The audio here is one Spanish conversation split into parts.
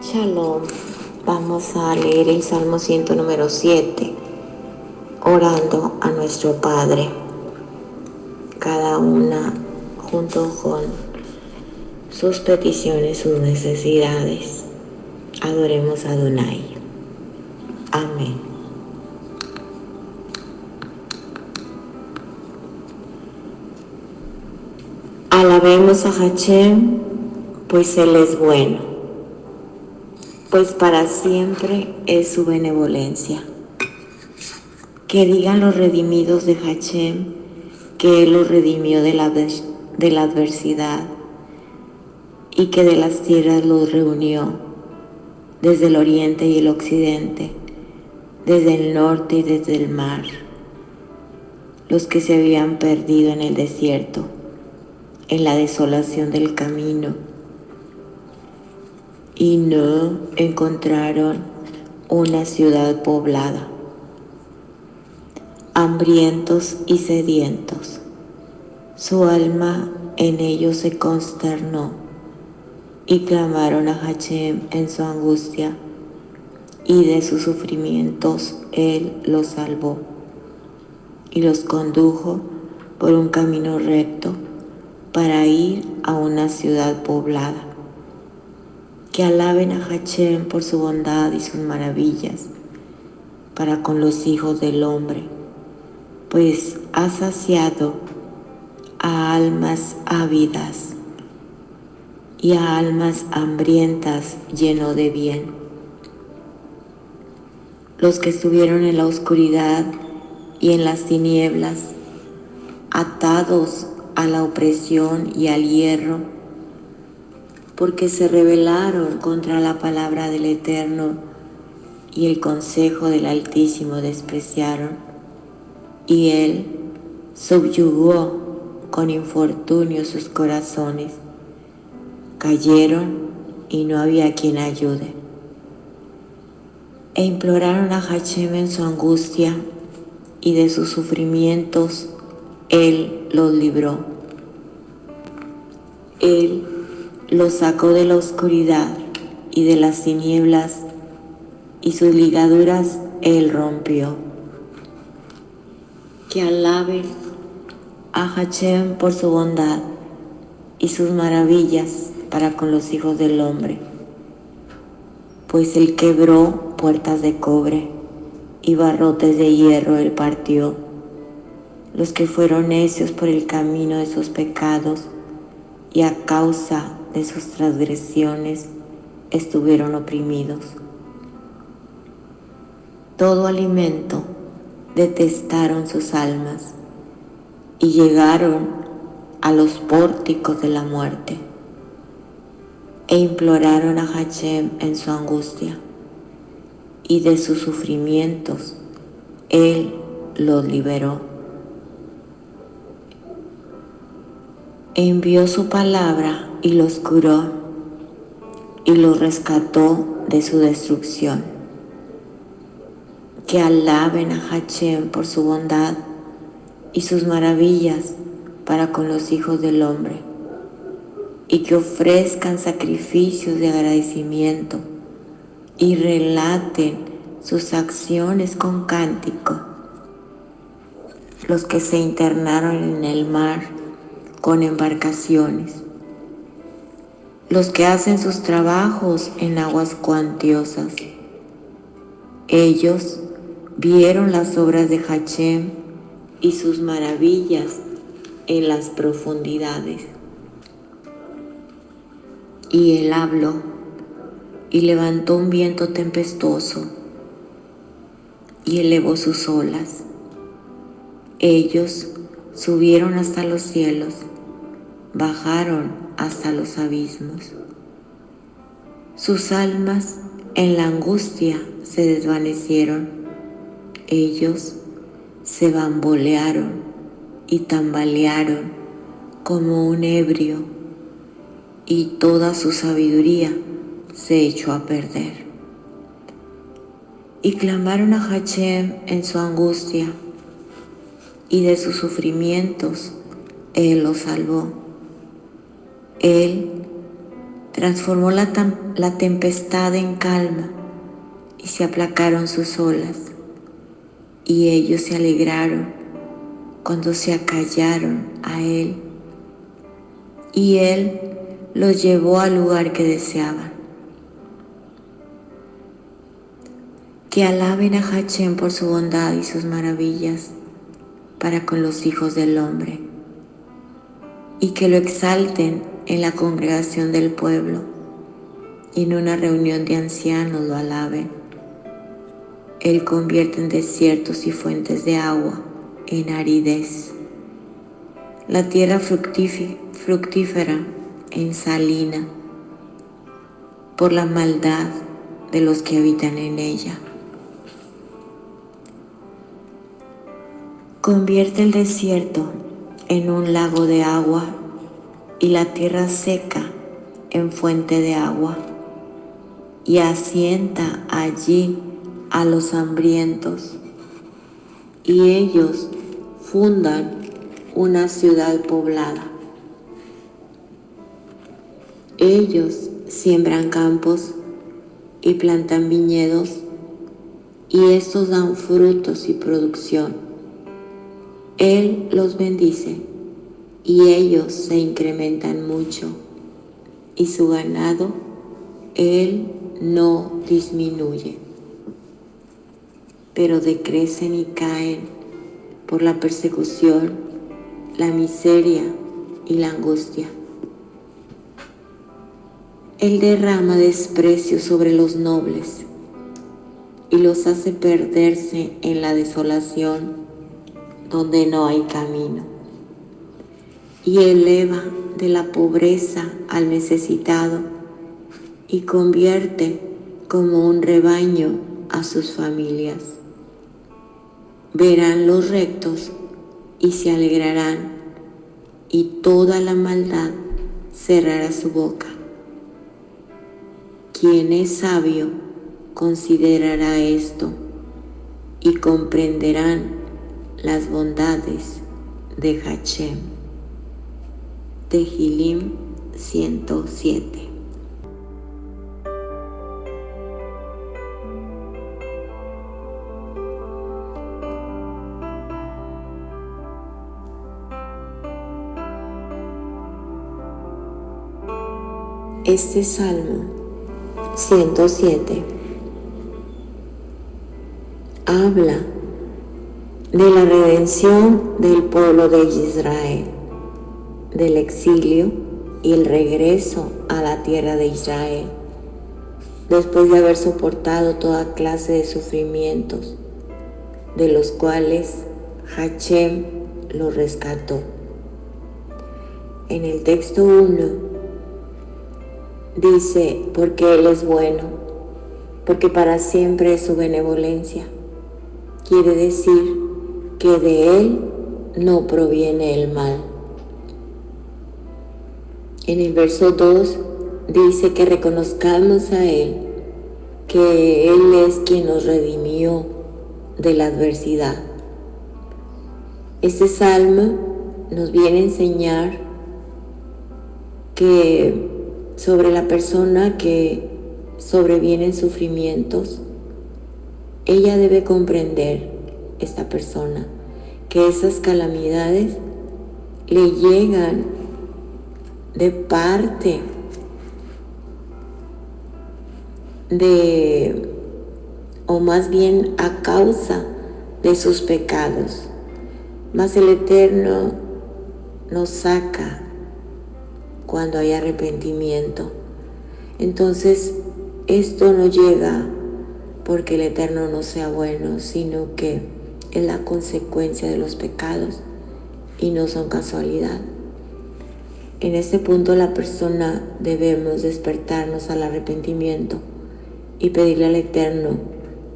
Shalom. Vamos a leer el Salmo 100 número 7, orando a nuestro Padre, cada una junto con sus peticiones, sus necesidades. Adoremos a Adonai. Amén. Alabemos a Hashem, pues Él es bueno, pues para siempre es su benevolencia. Que digan los redimidos de Hashem, que Él los redimió de la adversidad y que de las tierras los reunió, desde el oriente y el occidente, desde el norte y desde el mar, los que se habían perdido en el desierto, en la desolación del camino, y no encontraron una ciudad poblada. Hambrientos y sedientos, su alma en ellos se consternó, y clamaron a Hashem en su angustia, y de sus sufrimientos Él los salvó, y los condujo por un camino recto para ir a una ciudad poblada. Que alaben a Hashem por su bondad y sus maravillas para con los hijos del hombre, pues ha saciado a almas ávidas y a almas hambrientas llenó de bien. Los que estuvieron en la oscuridad y en las tinieblas, atados a la opresión y al hierro, porque se rebelaron contra la palabra del Eterno y el consejo del Altísimo despreciaron, y Él subyugó con infortunio sus corazones. Cayeron y no había quien ayude. E imploraron a Hashem en su angustia, y de sus sufrimientos Él los libró. Él los sacó de la oscuridad y de las tinieblas, y sus ligaduras Él rompió. Que alaben a Hashem por su bondad y sus maravillas para con los hijos del hombre, pues Él quebró puertas de cobre y barrotes de hierro Él partió. Los que fueron necios por el camino de sus pecados y a causa de sus transgresiones estuvieron oprimidos. Todo alimento detestaron sus almas y llegaron a los pórticos de la muerte, e imploraron a Hashem en su angustia, y de sus sufrimientos Él los liberó. Envió su palabra y los curó, y los rescató de su destrucción. Que alaben a Hashem por su bondad y sus maravillas para con los hijos del hombre, y que ofrezcan sacrificios de agradecimiento y relaten sus acciones con cántico. Los que se internaron en el mar con embarcaciones, los que hacen sus trabajos en aguas cuantiosas, ellos vieron las obras de Hashem y sus maravillas en las profundidades. Y Él habló y levantó un viento tempestuoso y elevó sus olas. Ellos subieron hasta los cielos, bajaron hasta los abismos. Sus almas en la angustia se desvanecieron. Ellos se bambolearon y tambalearon como un ebrio, y toda su sabiduría se echó a perder. Y clamaron a Hashem en su angustia, y de sus sufrimientos Él los salvó. Él Transformó la tempestad en calma y se aplacaron sus olas, y ellos se alegraron cuando se acallaron a Él, y Él los llevó al lugar que deseaban. Que alaben a Hachén por su bondad y sus maravillas para con los hijos del hombre, y que lo exalten en la congregación del pueblo, y en una reunión de ancianos lo alaben. Él convierte en desiertos y fuentes de agua en aridez, la tierra fructífera en salina, por la maldad de los que habitan en ella. Convierte el desierto en un lago de agua y la tierra seca en fuente de agua, y asienta allí a los hambrientos, y ellos fundan una ciudad poblada. Ellos siembran campos y plantan viñedos, y estos dan frutos y producción. Él los bendice, y ellos se incrementan mucho, y su ganado Él no disminuye. Pero decrecen y caen por la persecución, la miseria y la angustia. Él derrama desprecio sobre los nobles y los hace perderse en la desolación donde no hay camino, y eleva de la pobreza al necesitado y convierte como un rebaño a sus familias. Verán los rectos y se alegrarán, y toda la maldad cerrará su boca. Quien es sabio considerará esto, y comprenderán las bondades de Hachém. Tehilim 107. Este Salmo 107 habla de la redención del pueblo de Israel, del exilio y el regreso a la tierra de Israel, después de haber soportado toda clase de sufrimientos, de los cuales Hachém los rescató. En el texto 1 dice, porque Él es bueno, porque para siempre es su benevolencia. Quiere decir que de Él no proviene el mal. En el verso 2 dice que reconozcamos a Él, que Él es quien nos redimió de la adversidad. Este salmo nos viene a enseñar que sobre la persona que sobrevienen sufrimientos, ella debe comprender, esta persona, que esas calamidades le llegan de parte de, o más bien a causa de sus pecados. Mas el Eterno nos saca cuando hay arrepentimiento. Entonces, esto no llega porque el Eterno no sea bueno, sino que es la consecuencia de los pecados y no son casualidad. En este punto la persona debemos despertarnos al arrepentimiento y pedirle al Eterno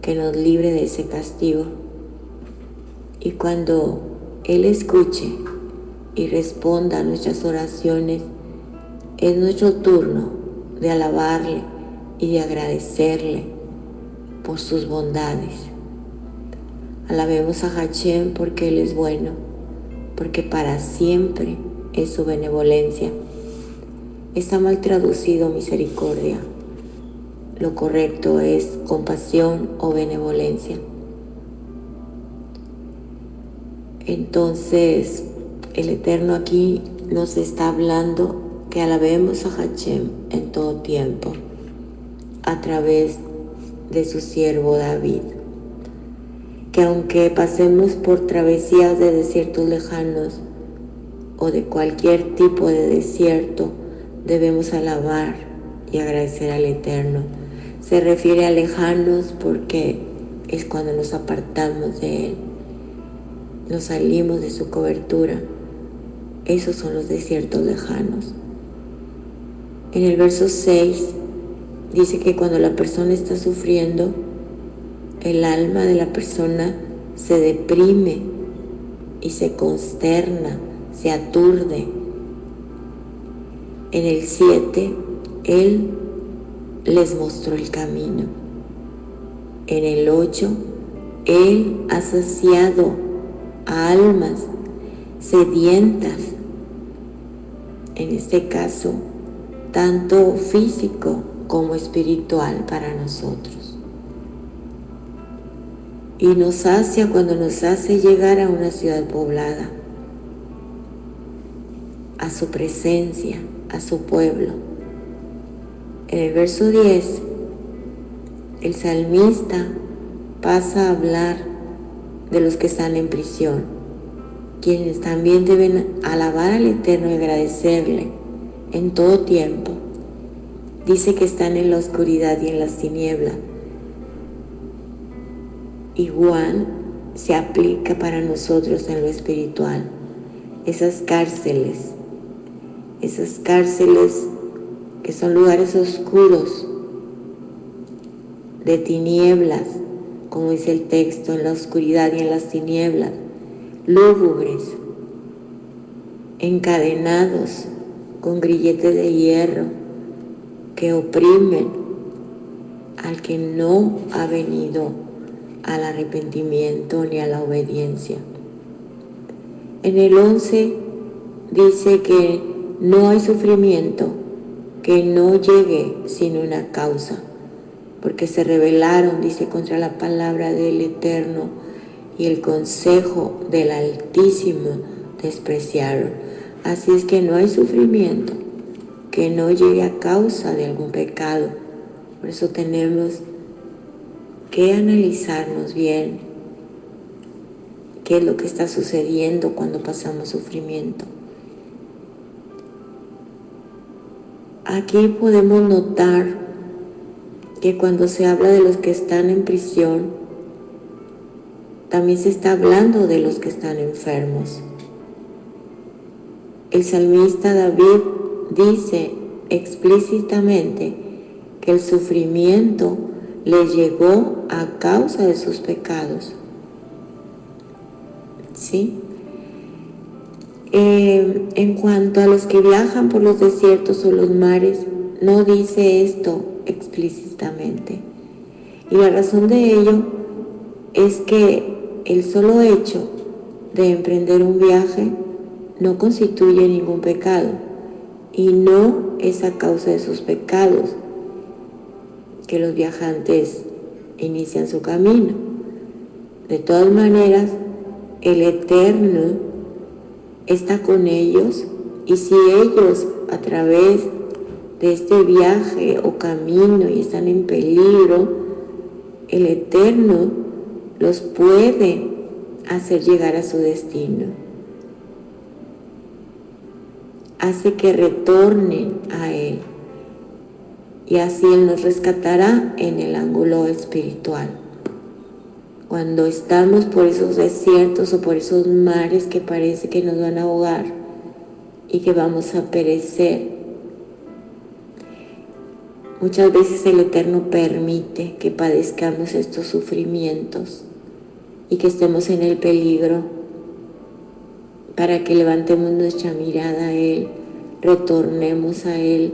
que nos libre de ese castigo. Y cuando Él escuche y responda a nuestras oraciones, es nuestro turno de alabarle y de agradecerle por sus bondades. Alabemos a Hachém porque Él es bueno, porque para siempre es su benevolencia. Está mal traducido misericordia. Lo correcto es compasión o benevolencia. Entonces, el Eterno aquí nos está hablando que alabemos a Hashem en todo tiempo, a través de su siervo David. Que aunque pasemos por travesías de desiertos lejanos o de cualquier tipo de desierto, debemos alabar y agradecer al Eterno. Se refiere a lejanos porque es cuando nos apartamos de Él, nos salimos de su cobertura. Esos son los desiertos lejanos. En el verso 6 dice que cuando la persona está sufriendo, el alma de la persona se deprime y se consterna, se aturde. En el 7, Él les mostró el camino. En el 8, Él ha saciado a almas sedientas, en este caso, tanto físico como espiritual para nosotros. Y nos sacia cuando nos hace llegar a una ciudad poblada, a su presencia, a su pueblo. En el verso 10, el salmista pasa a hablar de los que están en prisión, quienes también deben alabar al Eterno y agradecerle en todo tiempo. Dice que están en la oscuridad y en las tinieblas. Igual se aplica para nosotros en lo espiritual. Esas cárceles que son lugares oscuros, de tinieblas, como dice el texto, en la oscuridad y en las tinieblas, lúgubres, encadenados con grilletes de hierro que oprimen al que no ha venido al arrepentimiento ni a la obediencia. En el 11 dice que no hay sufrimiento que no llegue sin una causa, porque se rebelaron, dice, contra la palabra del Eterno y el consejo del Altísimo despreciaron. Así es que no hay sufrimiento que no llegue a causa de algún pecado. Por eso tenemos que analizarnos bien qué es lo que está sucediendo cuando pasamos sufrimiento. Aquí podemos notar que cuando se habla de los que están en prisión, también se está hablando de los que están enfermos. El salmista David dice explícitamente que el sufrimiento le llegó a causa de sus pecados. ¿Sí? En cuanto a los que viajan por los desiertos o los mares, no dice esto explícitamente. Y la razón de ello es que el solo hecho de emprender un viaje no constituye ningún pecado y no es a causa de sus pecados que los viajantes inician su camino. De todas maneras, el Eterno está con ellos, y si ellos a través de este viaje o camino y están en peligro, el Eterno los puede hacer llegar a su destino. Hace que retornen a Él, y así Él nos rescatará en el ángulo espiritual. Cuando estamos por esos desiertos o por esos mares que parece que nos van a ahogar y que vamos a perecer, muchas veces el Eterno permite que padezcamos estos sufrimientos y que estemos en el peligro para que levantemos nuestra mirada a Él, retornemos a Él,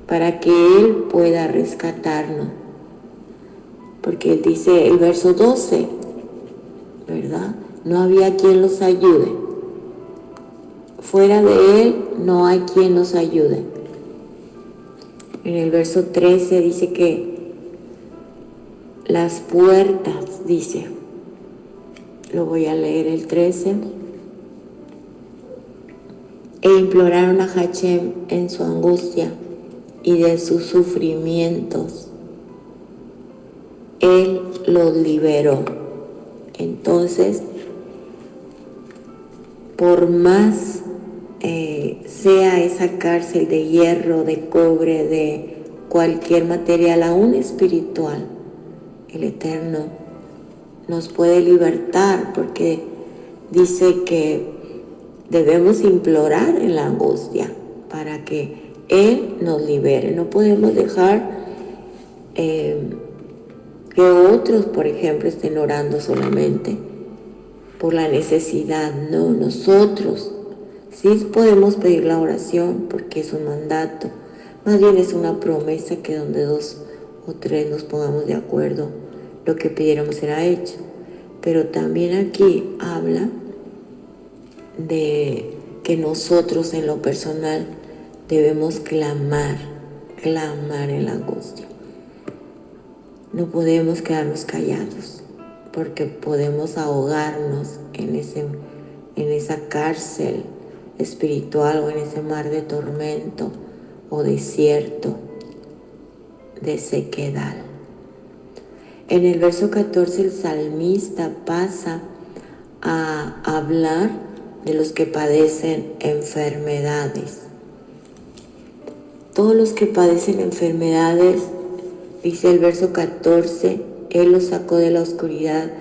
para que Él pueda rescatarnos. Porque Él dice, el verso 12, ¿verdad? No había quien los ayude. Fuera de Él no hay quien los ayude. En el verso 13 dice que las puertas, dice, lo voy a leer el 13, e imploraron a Hashem en su angustia y de sus sufrimientos. Él los liberó. Entonces, por más sea esa cárcel de hierro, de cobre, de cualquier material, aún espiritual, el Eterno nos puede libertar, porque dice que debemos implorar en la angustia para que Él nos libere. No podemos dejar que otros, por ejemplo, estén orando solamente por la necesidad. No, nosotros sí podemos pedir la oración porque es un mandato. Más bien es una promesa que donde 2 o 3 nos pongamos de acuerdo, lo que pidiéramos será hecho. Pero también aquí habla de que nosotros en lo personal debemos clamar en la angustia. No podemos quedarnos callados, porque podemos ahogarnos en esa cárcel espiritual o en ese mar de tormento o desierto, de sequedad. En el verso 14 el salmista pasa a hablar de los que padecen enfermedades. Todos los que padecen enfermedades, dice el verso 14, Él los sacó de la oscuridad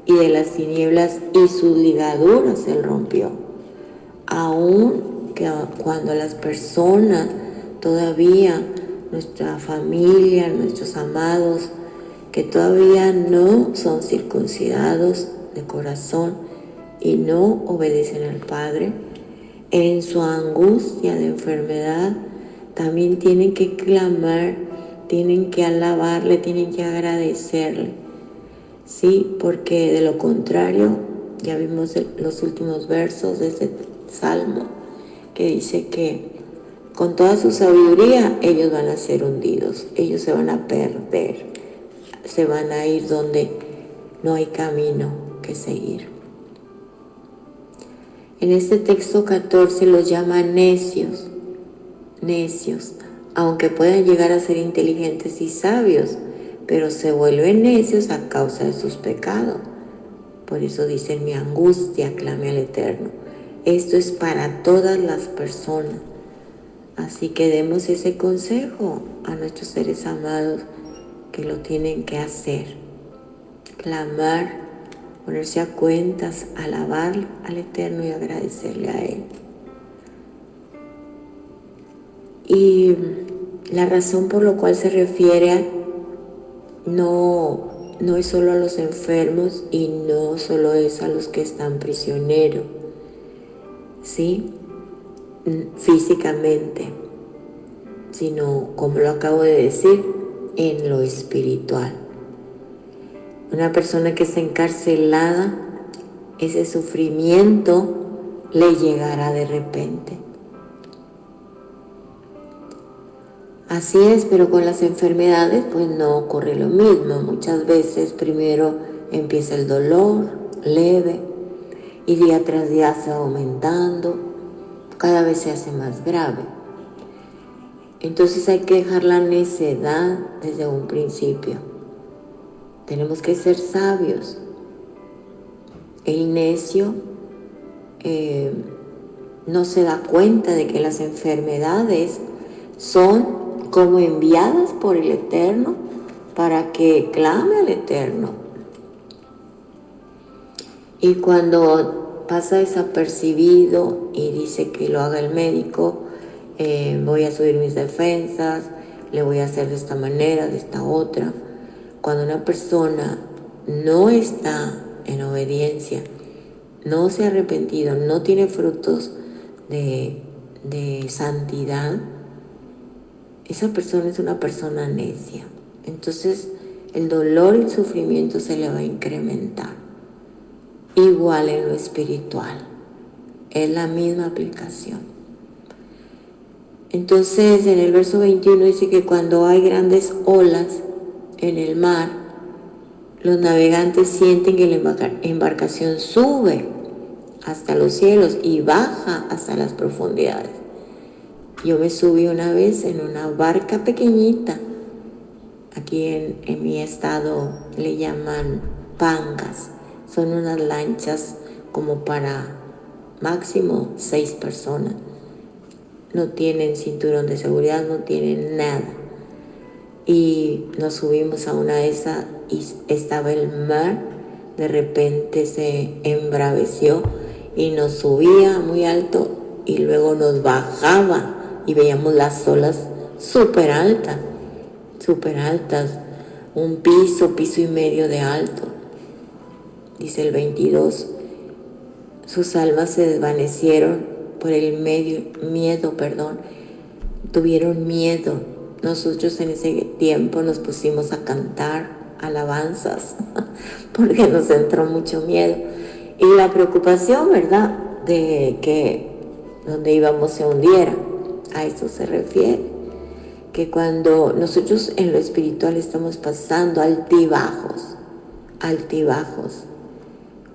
y de las tinieblas y sus ligaduras Él rompió. Aún que cuando las personas todavía, nuestra familia, nuestros amados, que todavía no son circuncidados de corazón y no obedecen al Padre, en su angustia de enfermedad también tienen que clamar, tienen que alabarle, tienen que agradecerle, sí, porque de lo contrario, ya vimos los últimos versos de este salmo, que dice que con toda su sabiduría ellos van a ser hundidos, ellos se van a perder, se van a ir donde no hay camino que seguir. En este texto 14 los llama necios, aunque puedan llegar a ser inteligentes y sabios, pero se vuelven necios a causa de sus pecados. Por eso dice, en mi angustia clame al Eterno. Esto es para todas las personas. Así que demos ese consejo a nuestros seres amados que lo tienen que hacer. Clamar, ponerse a cuentas, alabar al Eterno y agradecerle a Él. Y la razón por la cual se refiere no es solo a los enfermos y no solo es a los que están prisioneros, ¿sí? Físicamente, sino, como lo acabo de decir, en lo espiritual. Una persona que está encarcelada, ese sufrimiento le llegará de repente. Así es, pero con las enfermedades pues no ocurre lo mismo. Muchas veces primero empieza el dolor leve y día tras día se va aumentando, cada vez se hace más grave. Entonces hay que dejar la necedad desde un principio. Tenemos que ser sabios. El necio no se da cuenta de que las enfermedades son como enviadas por el Eterno para que clame al Eterno. Y cuando pasa desapercibido y dice que lo haga el médico, voy a subir mis defensas, le voy a hacer de esta manera, de esta otra. Cuando una persona no está en obediencia, no se ha arrepentido, no tiene frutos de santidad, esa persona es una persona necia. Entonces el dolor y el sufrimiento se le va a incrementar. Igual en lo espiritual, es la misma aplicación. Entonces en el verso 21 dice que cuando hay grandes olas en el mar, los navegantes sienten que la embarcación sube hasta los cielos y baja hasta las profundidades. Yo me subí una vez en una barca pequeñita, aquí en mi estado le llaman pangas, son unas lanchas como para máximo 6 personas. No tienen cinturón de seguridad, no tienen nada. Y nos subimos a una de esas y estaba el mar, de repente se embraveció y nos subía muy alto y luego nos bajaba y veíamos las olas súper altas, un piso y medio de alto. Dice el 22, sus almas se desvanecieron por el miedo, tuvieron miedo. Nosotros en ese tiempo nos pusimos a cantar alabanzas porque nos entró mucho miedo y la preocupación, ¿verdad?, de que donde íbamos se hundiera. A eso se refiere, que cuando nosotros en lo espiritual estamos pasando altibajos,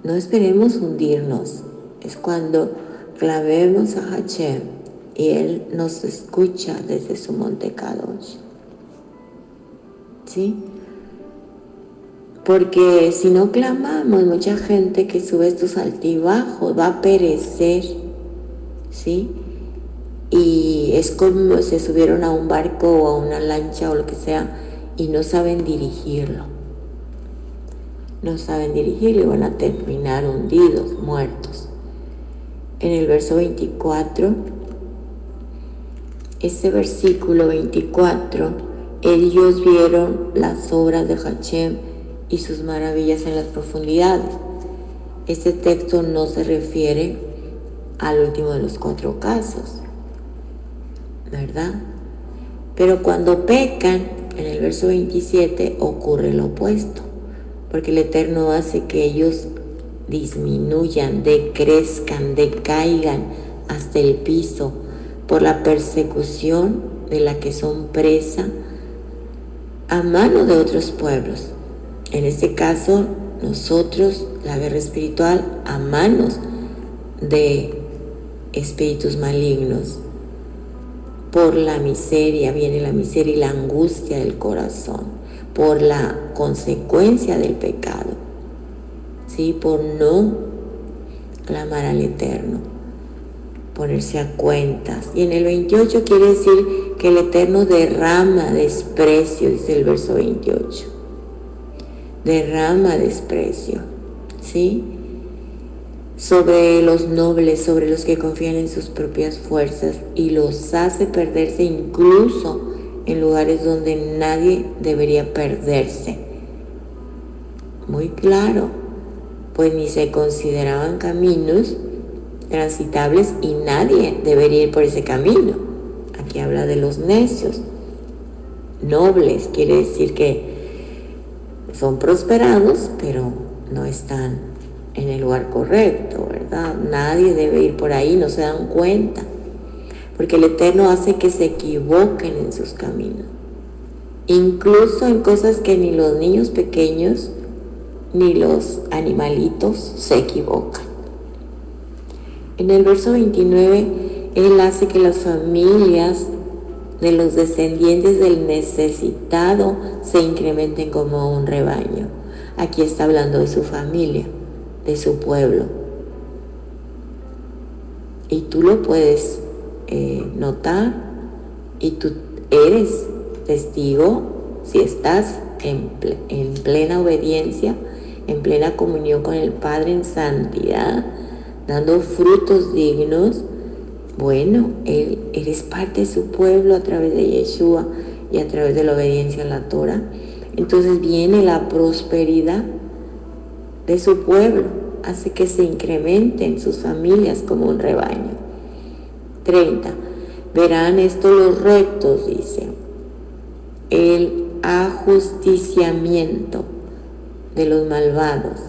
no esperemos hundirnos. Es cuando clamemos a Hashem y Él nos escucha desde su monte Kadosh. ¿Sí? Porque si no clamamos, mucha gente que sube estos altibajos va a perecer. ¿Sí? Y es como si subieron a un barco o a una lancha o lo que sea y no saben dirigirlo. Y van a terminar hundidos, muertos. En el verso 24, ese versículo 24, ellos vieron las obras de Hashem y sus maravillas en las profundidades. Este texto no se refiere al último de los 4 casos, ¿verdad? Pero cuando pecan, en el verso 27 ocurre lo opuesto, porque el Eterno hace que ellos disminuyan, decrezcan, decaigan hasta el piso por la persecución de la que son presa a mano de otros pueblos. En este caso, nosotros, la guerra espiritual, a manos de espíritus malignos. Por la miseria, viene la miseria y la angustia del corazón, por la consecuencia del pecado, ¿sí? Por no clamar al Eterno, ponerse a cuentas. Y en el 28 quiere decir que el Eterno derrama desprecio, dice el verso 28. Derrama desprecio, ¿sí?, sobre los nobles, sobre los que confían en sus propias fuerzas, y los hace perderse incluso en lugares donde nadie debería perderse. Muy claro, pues ni se consideraban caminos transitables y nadie debería ir por ese camino. Aquí habla de los necios. Nobles quiere decir que son prosperados, pero no están en el lugar correcto, ¿verdad? Nadie debe ir por ahí, no se dan cuenta, porque el Eterno hace que se equivoquen en sus caminos, incluso en cosas que ni los niños pequeños ni los animalitos se equivocan. En el verso 29, Él hace que las familias de los descendientes del necesitado se incrementen como un rebaño. Aquí está hablando de su familia, de su pueblo. Y tú lo puedes notar, y tú eres testigo si estás en plena obediencia, en plena comunión con el Padre en santidad, dando frutos dignos. Bueno, eres parte de su pueblo a través de Yeshua y a través de la obediencia a la Torah. Entonces viene la prosperidad de su pueblo, hace que se incrementen sus familias como un rebaño. 30. Verán esto los rectos, dice, el ajusticiamiento de los malvados,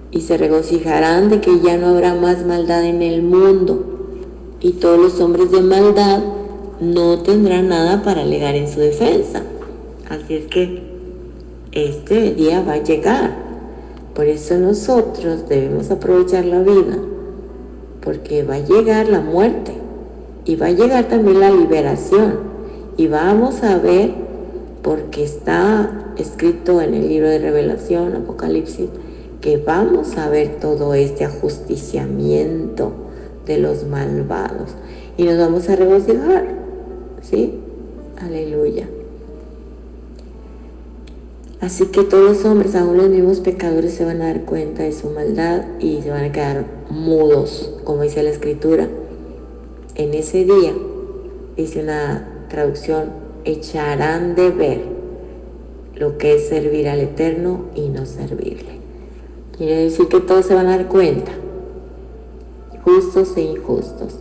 y se regocijarán de que ya no habrá más maldad en el mundo, y todos los hombres de maldad no tendrá nada para alegar en su defensa. Así es que este día va a llegar. Por eso nosotros debemos aprovechar la vida, porque va a llegar la muerte y va a llegar también la liberación. Y vamos a ver, porque está escrito en el libro de Revelación, Apocalipsis, que vamos a ver todo este ajusticiamiento de los malvados y nos vamos a regocijar, ¿sí? Aleluya. Así que todos los hombres, aún los mismos pecadores, se van a dar cuenta de su maldad y se van a quedar mudos, como dice la Escritura. En ese día, dice una traducción, echarán de ver lo que es servir al Eterno y no servirle. Quiere decir que todos se van a dar cuenta, justos e injustos.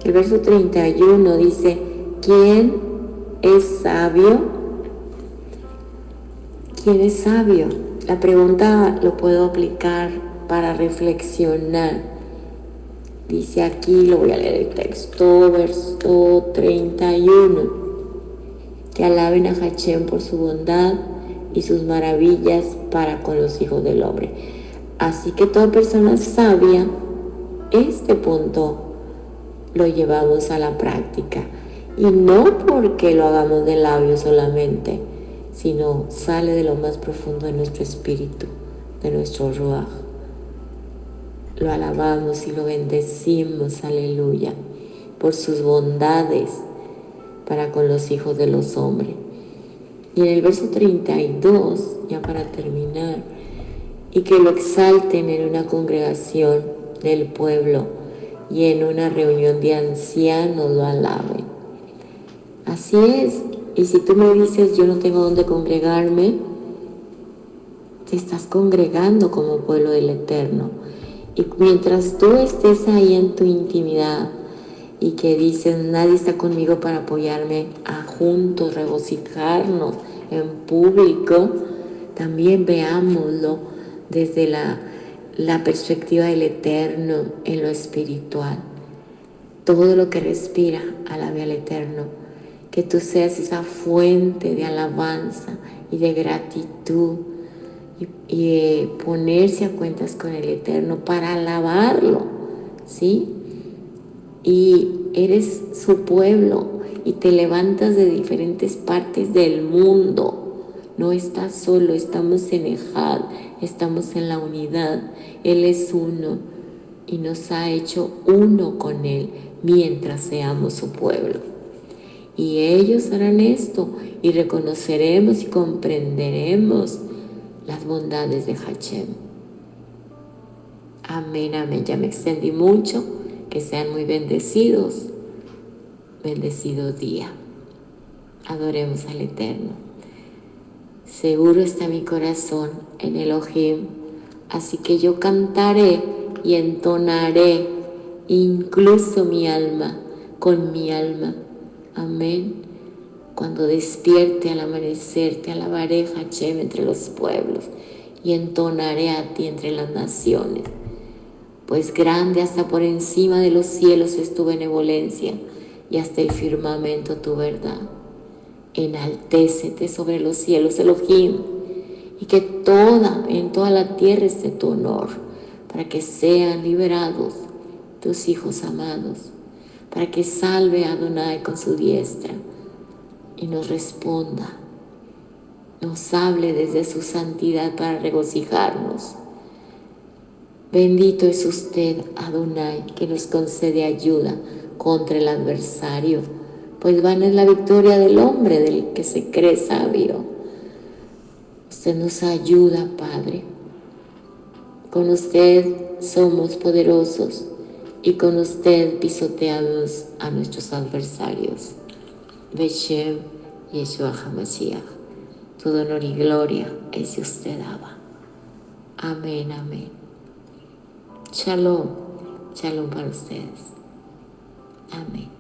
El verso 31 dice, ¿quién es sabio? ¿Quién es sabio? La pregunta lo puedo aplicar para reflexionar. Dice aquí, lo voy a leer el texto, verso 31, que alaben a Hashem por su bondad y sus maravillas para con los hijos del hombre. Así que toda persona sabia, este punto lo llevamos a la práctica. Y no porque lo hagamos de labios solamente, sino sale de lo más profundo de nuestro espíritu, de nuestro ruaj. Lo alabamos y lo bendecimos, aleluya, por sus bondades para con los hijos de los hombres. Y en el verso 32, ya para terminar, y que lo exalten en una congregación del pueblo y en una reunión de ancianos lo alaben. Así es. Y si tú me dices, yo no tengo dónde congregarme, te estás congregando como pueblo del Eterno. Y mientras tú estés ahí en tu intimidad y que dices, nadie está conmigo para apoyarme a juntos regocijarnos en público, también veámoslo desde la perspectiva del Eterno en lo espiritual. Todo lo que respira, alabe al Eterno. Que tú seas esa fuente de alabanza y de gratitud y ponerse a cuentas con el Eterno para alabarlo, ¿sí? Y eres su pueblo y te levantas de diferentes partes del mundo. No estás solo, estamos en Ejad, estamos en la unidad. Él es uno y nos ha hecho uno con Él mientras seamos su pueblo. Y ellos harán esto y reconoceremos y comprenderemos las bondades de Hashem. Amén, amén. Ya me extendí mucho. Que sean muy bendecidos. Bendecido día. Adoremos al Eterno. Seguro está mi corazón en Elohim, así que yo cantaré y entonaré incluso mi alma con mi alma. Amén. Cuando despierte al amanecer, te alabaré, Hashem, entre los pueblos y entonaré a ti entre las naciones. Pues grande hasta por encima de los cielos es tu benevolencia y hasta el firmamento tu verdad. Enaltécete sobre los cielos, Elohim, y que en toda la tierra esté tu honor, para que sean liberados tus hijos amados, para que salve a Adonai con su diestra y nos responda, nos hable desde su santidad para regocijarnos. Bendito es usted, Adonai, que nos concede ayuda contra el adversario, pues vana es la victoria del hombre, del que se cree sabio. Usted nos ayuda, Padre. Con usted somos poderosos y con usted pisoteamos a nuestros adversarios. Beshem Yeshua HaMashiach. Todo honor y gloria es de usted, Abba. Amén, amén. Shalom, shalom para ustedes. Amén.